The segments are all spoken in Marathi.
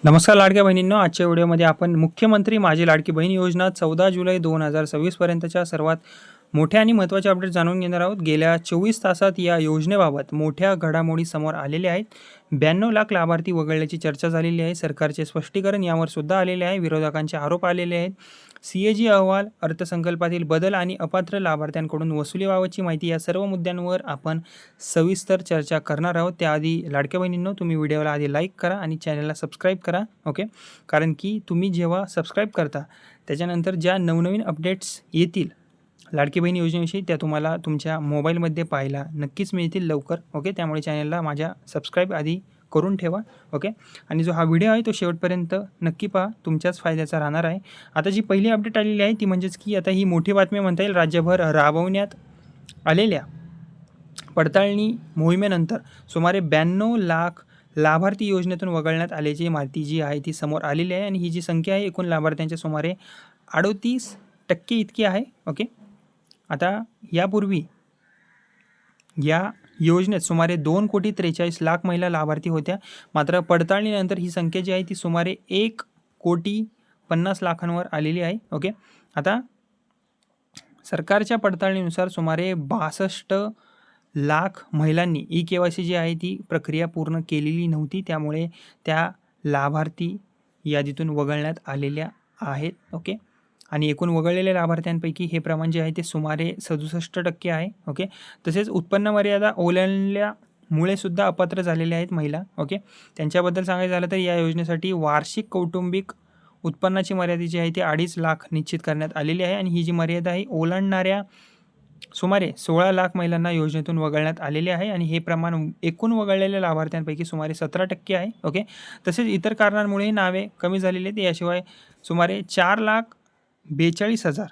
नमस्कार लाडक्या बहिणींनो, आजच्या व्हिडिओमध्ये आपण मुख्यमंत्री माझी लाडकी बहीण योजना 14 जुलै 2026 पर्यंतच्या सर्वात मोठ्या आणि महत्त्वाच्या अपडेट जाणून घेणार आहोत. गेल्या 24 तासात या योजनेबाबत मोठ्या घडामोडी समोर आलेल्या आहेत. 92 लाख लाभार्थी वगळल्याची चर्चा झालेली आहे. सरकारचे स्पष्टीकरण यावर सुद्धा आलेले आहे. विरोधकांचे आरोप आलेले आहेत. CAG अहवाल, अर्थसंकल्पातील बदल आणि अपात्र लाभार्थ्यांकडून वसुलीबाबतची माहिती या सर्व मुद्द्यांवर आपण सविस्तर चर्चा करणार आहोत. त्याआधी लाडक्या बहिणींनो, तुम्ही व्हिडिओला आधी लाईक करा आणि चॅनलला सबस्क्राईब करा. ओके, कारण की तुम्ही जेव्हा सबस्क्राईब करता त्याच्यानंतर ज्या नवनवीन अपडेट्स येतील लाडकी बहीण योजनेविषयी त्या तुम्हाला तुमच्या मोबाईलमध्ये पाहायला नक्कीच मिळतील लवकर. ओके, त्यामुळे चॅनलला माझ्या सबस्क्राईब आधी करून ठेवा. ओके, आणि जो हा व्हिडिओ आहे तो शेवटपर्यंत नक्की पहा, तुमच्याच फायद्याचा राहणार आहे. आता जी पहिली अपडेट आलेली आहे ती म्हणजेच की आता ही मोठी बातमी म्हणता येईल. राज्यभर राबवण्यात आलेल्या पडताळणी मोहिमेनंतर सुमारे 92 लाख लाभार्थी योजनेतून वगळण्यात आल्याची माहिती जी आहे ती समोर आलेली आहे. आणि ही जी संख्या आहे एकूण लाभार्थ्यांच्या सुमारे 38% इतकी आहे. ओके, आता यापूर्वी या योजनेत सुमारे 2,43,00,000 महिला लाभार्थी होत्या. मात्र पडताळणीनंतर ही संख्या जी आहे ती सुमारे 1,50,00,000 आलेली आहे. ओके, आता सरकारच्या पडताळणीनुसार सुमारे 62 लाख महिलांनी KYC जी आहे ती प्रक्रिया पूर्ण केलेली नव्हती, त्यामुळे त्या लाभार्थी यादीतून वगळण्यात आलेल्या आहेत. ओके, आणि एकूण वगळलेल्या लाभार्थ्यांपैकी हे प्रमाण जे आहे ते सुमारे 67% आहे. ओके, तसेच उत्पन्न मर्यादा ओलांडल्यामुळे सुद्धा अपात्र झालेल्या आहेत महिला. ओके, त्यांच्याबद्दल सांगायचं झालं तर या योजनेसाठी वार्षिक कौटुंबिक उत्पन्नाची मर्यादा जी आहे ती 2.5 लाख निश्चित करण्यात आलेली आहे. आणि ही जी मर्यादा आहे ओलांडणाऱ्या सुमारे 16 लाख महिलांना योजनेतून वगळण्यात आलेले आहे. आणि हे प्रमाण एकूण वगळलेल्या लाभार्थ्यांपैकी सुमारे 17% आहे. ओके, तसेच इतर कारणांमुळे नावे कमी झालेली आहेत. याशिवाय सुमारे 4,42,000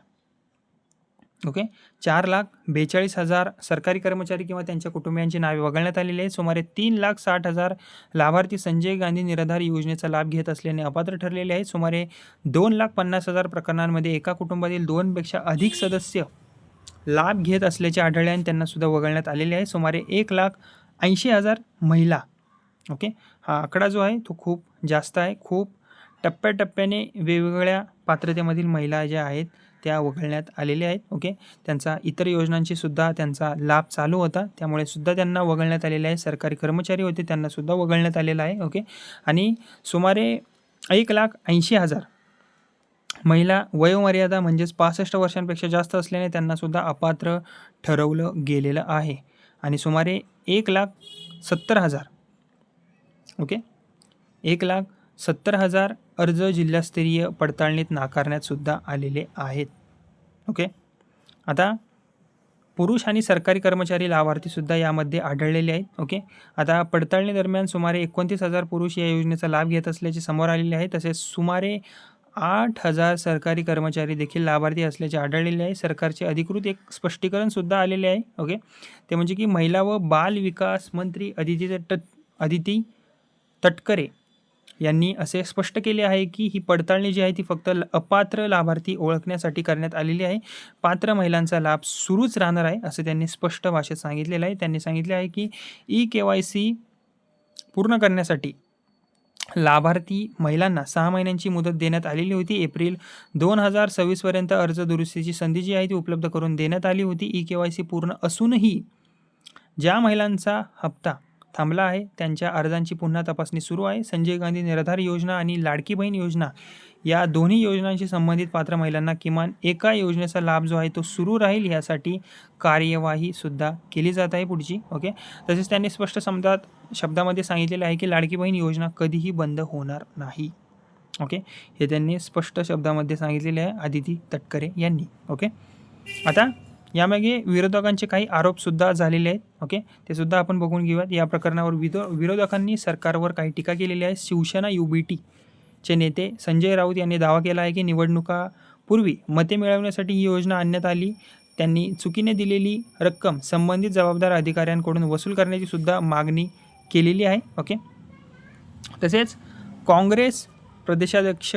ओके 4,42,000 सरकारी कर्मचारी किंवा त्यांच्या कुटुंबियांची नावे वगळण्यात आलेली आहेत. सुमारे 3,60,000 लाभार्थी संजय गांधी निराधार योजनेचा लाभ घेत असल्याने अपात्र ठरलेले आहेत. सुमारे 2,50,000 प्रकरणांमध्ये एका कुटुंबातील 2पेक्षा अधिक सदस्य लाभ घेत असल्याचे आढळले आणि त्यांना सुद्धा वगळण्यात आलेले आहे. सुमारे 1,80,000 महिला. ओके, हा आकडा जो आहे तो खूप जास्त आहे. खूप टप्प्याटप्प्याने वेगवेगळ्या पात्रतेमधील महिला ज्या आहेत त्या वगळण्यात आलेल्या आहेत. ओके, त्यांचा इतर योजनांची सुद्धा त्यांचा लाभ चालू होता, त्यामुळे सुद्धा त्यांना वगळण्यात आलेले आहे. सरकारी कर्मचारी होते त्यांना सुद्धा वगळण्यात आलेलं आहे. ओके, आणि सुमारे 1,80,000 महिला वयोमर्यादा म्हणजेच 65 वर्षांपेक्षा जास्त असल्याने त्यांनासुद्धा अपात्र ठरवलं गेलेलं आहे. आणि सुमारे 1,70,000 ओके 1,70,000 अर्ज जिल्हास्तरीय पडताळणीत नाकारण्यात सुद्धा आलेले आहेत. ओके, आता पुरुष आणि सरकारी कर्मचारी लाभार्थीसुद्धा यामध्ये आढळलेले आहेत. ओके, आता पडताळणी दरम्यान सुमारे 29,000 पुरुष या योजनेचा लाभ घेत असल्याचे समोर आलेले आहे. तसेच सुमारे 8,000 सरकारी कर्मचारी देखील लाभार्थी असल्याचे आढळलेले आहे. सरकारचे अधिकृत एक स्पष्टीकरणसुद्धा आलेले आहे. ओके, ते म्हणजे की महिला व बाल विकास मंत्री अदिती तटकरे यांनी असे स्पष्ट केले आहे की ही पडताळणी जी आहे ती फक्त अपात्र लाभार्थी ओळखण्यासाठी करण्यात आलेली आहे. पात्र महिलांचा लाभ सुरूच राहणार आहे असं त्यांनी स्पष्ट भाषेत सांगितलेलं आहे. त्यांनी सांगितले आहे की KYC पूर्ण करण्यासाठी लाभार्थी महिलांना 6 महिन्यांची मुदत देण्यात आलेली होती. एप्रिल 2026 पर्यंत अर्ज दुरुस्तीची संधी जी आहे ती उपलब्ध करून देण्यात आली होती. KYC पूर्ण असूनही ज्या महिलांचा हप्ता थांबला आहे त्यांच्या अर्जांची पुन्हा तपासणी सुरू आहे. संजय गांधी निराधार योजना आणि लाडकी बहीण योजना या दोन्ही योजनांशी संबंधित पात्र महिलांना किमान एका योजनेचा लाभ जो आहे तो सुरू राहील, यासाठी कार्यवाही सुद्धा केली जात आहे पुढची. ओके, तसेच त्यांनी स्पष्ट शब्दामध्ये सांगितलेलं आहे की लाडकी बहीण योजना कधीही बंद होणार नाही. ओके, हे त्यांनी स्पष्ट शब्दामध्ये सांगितलेले आहे अदिती तटकरे यांनी. ओके, आता यामागे विरोधकांचे काही आरोपसुद्धा झालेले आहेत. ओके, ते सुद्धा आपण बघून घेऊयात. या प्रकरणावर विरोधकांनी सरकारवर काही टीका केलेली आहे. शिवसेना UBT चे नेते संजय राऊत यांनी दावा केला आहे की निवडणुकापूर्वी मते मिळवण्यासाठी ही योजना आणण्यात आली. त्यांनी चुकीने दिलेली रक्कम संबंधित जबाबदार अधिकाऱ्यांकडून वसूल करण्याची सुद्धा मागणी केलेली आहे. ओके, तसेच काँग्रेस प्रदेशाध्यक्ष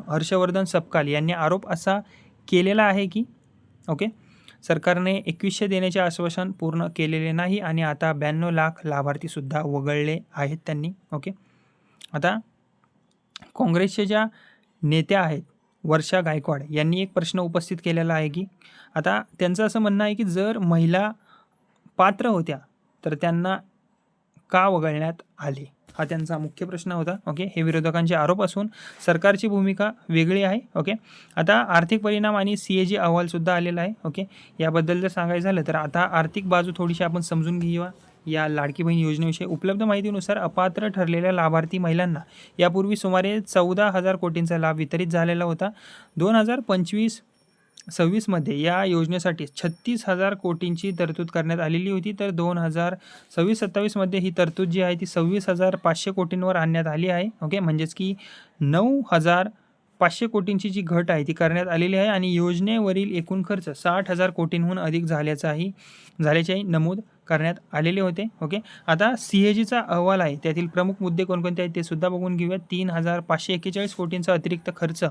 हर्षवर्धन सपकाल यांनी आरोप असा केलेला आहे की ओके सरकारने 2100 देण्याचे आश्वासन पूर्ण केलेले नाही आणि आता 92 लाख लाभार्थीसुद्धा वगळले आहेत त्यांनी. ओके, आता काँग्रेसच्या ज्या नेत्या आहेत वर्षा गायकवाड यांनी एक प्रश्न उपस्थित केलेला आहे की आता त्यांचं असं म्हणणं आहे की जर महिला पात्र होत्या तर त्यांना का वगळण्यात आले, हा त्यांचा मुख्य प्रश्न होता. ओके, हे विरोधकांचे आरोप असून सरकारची भूमिका वेगळी आहे. ओके, आता आर्थिक परिणाम आणि CAG अहवालसुद्धा आलेला आहे. ओके, याबद्दल जर सांगायचं झालं तर आता आर्थिक बाजू थोडीशी आपण समजून घेऊया. या लाडकी बहीण योजनेविषयी उपलब्ध माहितीनुसार अपात्र ठरलेल्या लाभार्थी महिलांना यापूर्वी सुमारे 14,000 कोटींचा लाभ वितरित झालेला होता. 2025-26मध्ये या योजनेसाठी 36,000 कोटींची तरतूद करण्यात आलेली होती. तर 2026-27मध्ये ही तरतूद जी आहे ती 26,500 कोटींवर आणण्यात आली आहे. ओके, म्हणजेच की 9,500 कोटींची जी घट आहे ती करण्यात आलेली आहे आणि योजनेवरील एकूण खर्च 60,000 कोटींहून अधिक झाल्याचेही नमूद करण्यात आलेले होते. ओके, आता CAGचा अहवाल आहे त्यातील प्रमुख मुद्दे कोणकोणते आहेत ते सुद्धा बघून घेऊयात. 3,541 कोटींचा अतिरिक्त खर्च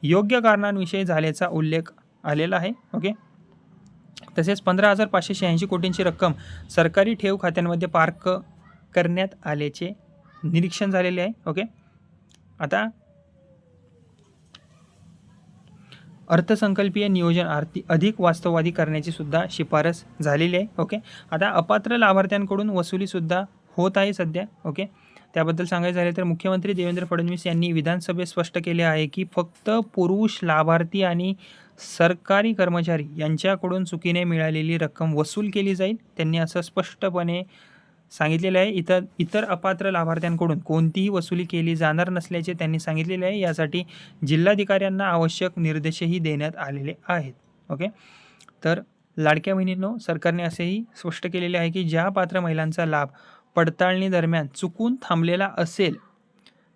योग्य कारणांविषयी झाल्याचा उल्लेख आलेला आहे. ओके, तसेच 15,586 कोटींची रक्कम सरकारी ठेव खात्यांमध्ये पार्क करण्यात आल्याचे निरीक्षण झालेले आहे. ओके, आता अर्थसंकल्पीय नियोजन अधिक वास्तववादी करण्याची सुद्धा शिफारस झालेली आहे. ओके, आता अपात्र लाभार्थ्यांकडून वसुलीसुद्धा होत आहे सध्या. ओके, त्याबद्दल सांगायचं झालं तर मुख्यमंत्री देवेंद्र फडणवीस यांनी विधानसभेत स्पष्ट केले आहे की फक्त पुरुष लाभार्थी आणि सरकारी कर्मचारी यांच्याकडून चुकीने मिळालेली रक्कम वसूल केली जाईल. त्यांनी असं स्पष्टपणे सांगितलेलं आहे. इतर अपात्र लाभार्थ्यांकडून कोणतीही वसुली केली जाणार नसल्याचे त्यांनी सांगितलेले आहे. यासाठी जिल्हाधिकाऱ्यांना आवश्यक निर्देशही देण्यात आलेले आहेत. ओके, तर लाडक्या बहिणींनो, सरकारने असेही स्पष्ट केलेले आहे की ज्या पात्र महिलांचा लाभ पडताळणी दरम्यान चुकून थांबलेला असेल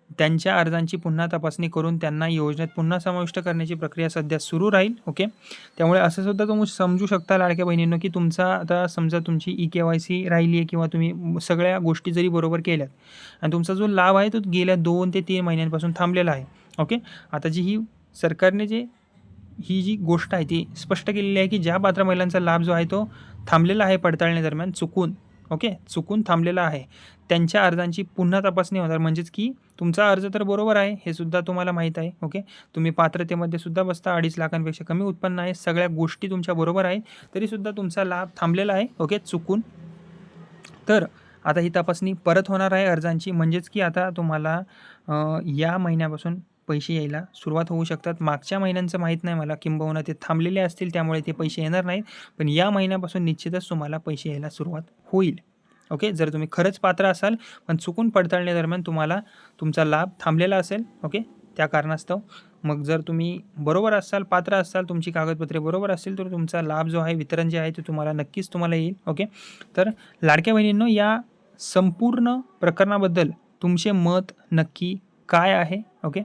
त्यांच्या अर्जांची पुन्हा तपासणी करून त्यांना योजनेत पुन्हा समाविष्ट करण्याची प्रक्रिया सध्या सुरू राहील. ओके, त्यामुळे असं सुद्धा तुम्ही समजू शकता लाडक्या बहिणींनो की तुमचा आता समजा तुमची EKYC राहिली आहे किंवा तुम्ही सगळ्या गोष्टी जरी बरोबर केल्यात आणि तुमचा जो लाभ आहे तो गेल्या 2 ते 3 महिन्यांपासून थांबलेला आहे. ओके, आता सरकारने ही जी गोष्ट आहे ती स्पष्ट केलेली आहे की ज्या पात्र महिलांचा लाभ जो आहे तो थांबलेला आहे पडताळणी दरम्यान चुकून थांबलेला आहे त्यांच्या अर्जांची पुन्हा तपासणी होणार. म्हणजेच की तुमचा अर्ज तर बरोबर आहे हे सुद्धा तुम्हाला माहीत आहे. ओके, तुम्ही पात्रतेमध्ये सुद्धा बसता, 2.5 लाखांपेक्षा कमी उत्पन्न आहे, सगळ्या गोष्टी तुमच्या बरोबर आहेत, तरीसुद्धा तुमचा लाभ थांबलेला आहे. ओके, चुकून. तर आता ही तपासणी परत होणार आहे अर्जांची. म्हणजेच की आता तुम्हाला या महिन्यापासून पैसे यायला सुरुवात होऊ शकतात. मागच्या महिन्यांचं माहीत नाही मला, किंबहुना ते थांबलेले असतील त्यामुळे ते पैसे येणार नाहीत. पण या महिन्यापासून निश्चितच तुम्हाला पैसे यायला सुरुवात होईल. ओके, जर तुम्ही खरंच पात्र असाल पण चुकून पडताळणी दरम्यान तुम्हाला तुमचा लाभ थांबलेला असेल. ओके, त्या कारणास्तव मग जर तुम्ही बरोबर असाल, पात्र असाल, तुमची कागदपत्रे बरोबर असतील तर तुमचा लाभ जो आहे, वितरण जे आहे ते नक्कीच तुम्हाला येईल. ओके, तर लाडक्या बहिणींनो, या संपूर्ण प्रकरणाबद्दल तुमचे मत नक्की काय आहे? ओके,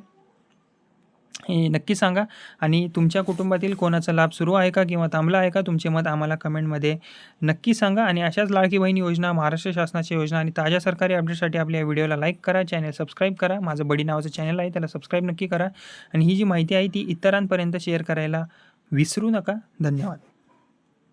हे नक्की सांगा आणि तुमच्या कुटुंबातील कोणाचा लाभ सुरू आहे का किंवा थांबला आहे का? तुमचे मत आम्हाला कमेंटमध्ये नक्की सांगा. आणि अशाच लाडकी बहीण योजना, महाराष्ट्र शासनाच्या योजना आणि ताज्या सरकारी अपडेटसाठी आपल्या या व्हिडिओला लाईक करा, चॅनल सबस्क्राईब करा. माझं बडी नावाचं चॅनल आहे, त्याला सबस्क्राईब नक्की करा आणि ही जी माहिती आहे ती इतरांपर्यंत शेअर करायला विसरू नका. धन्यवाद.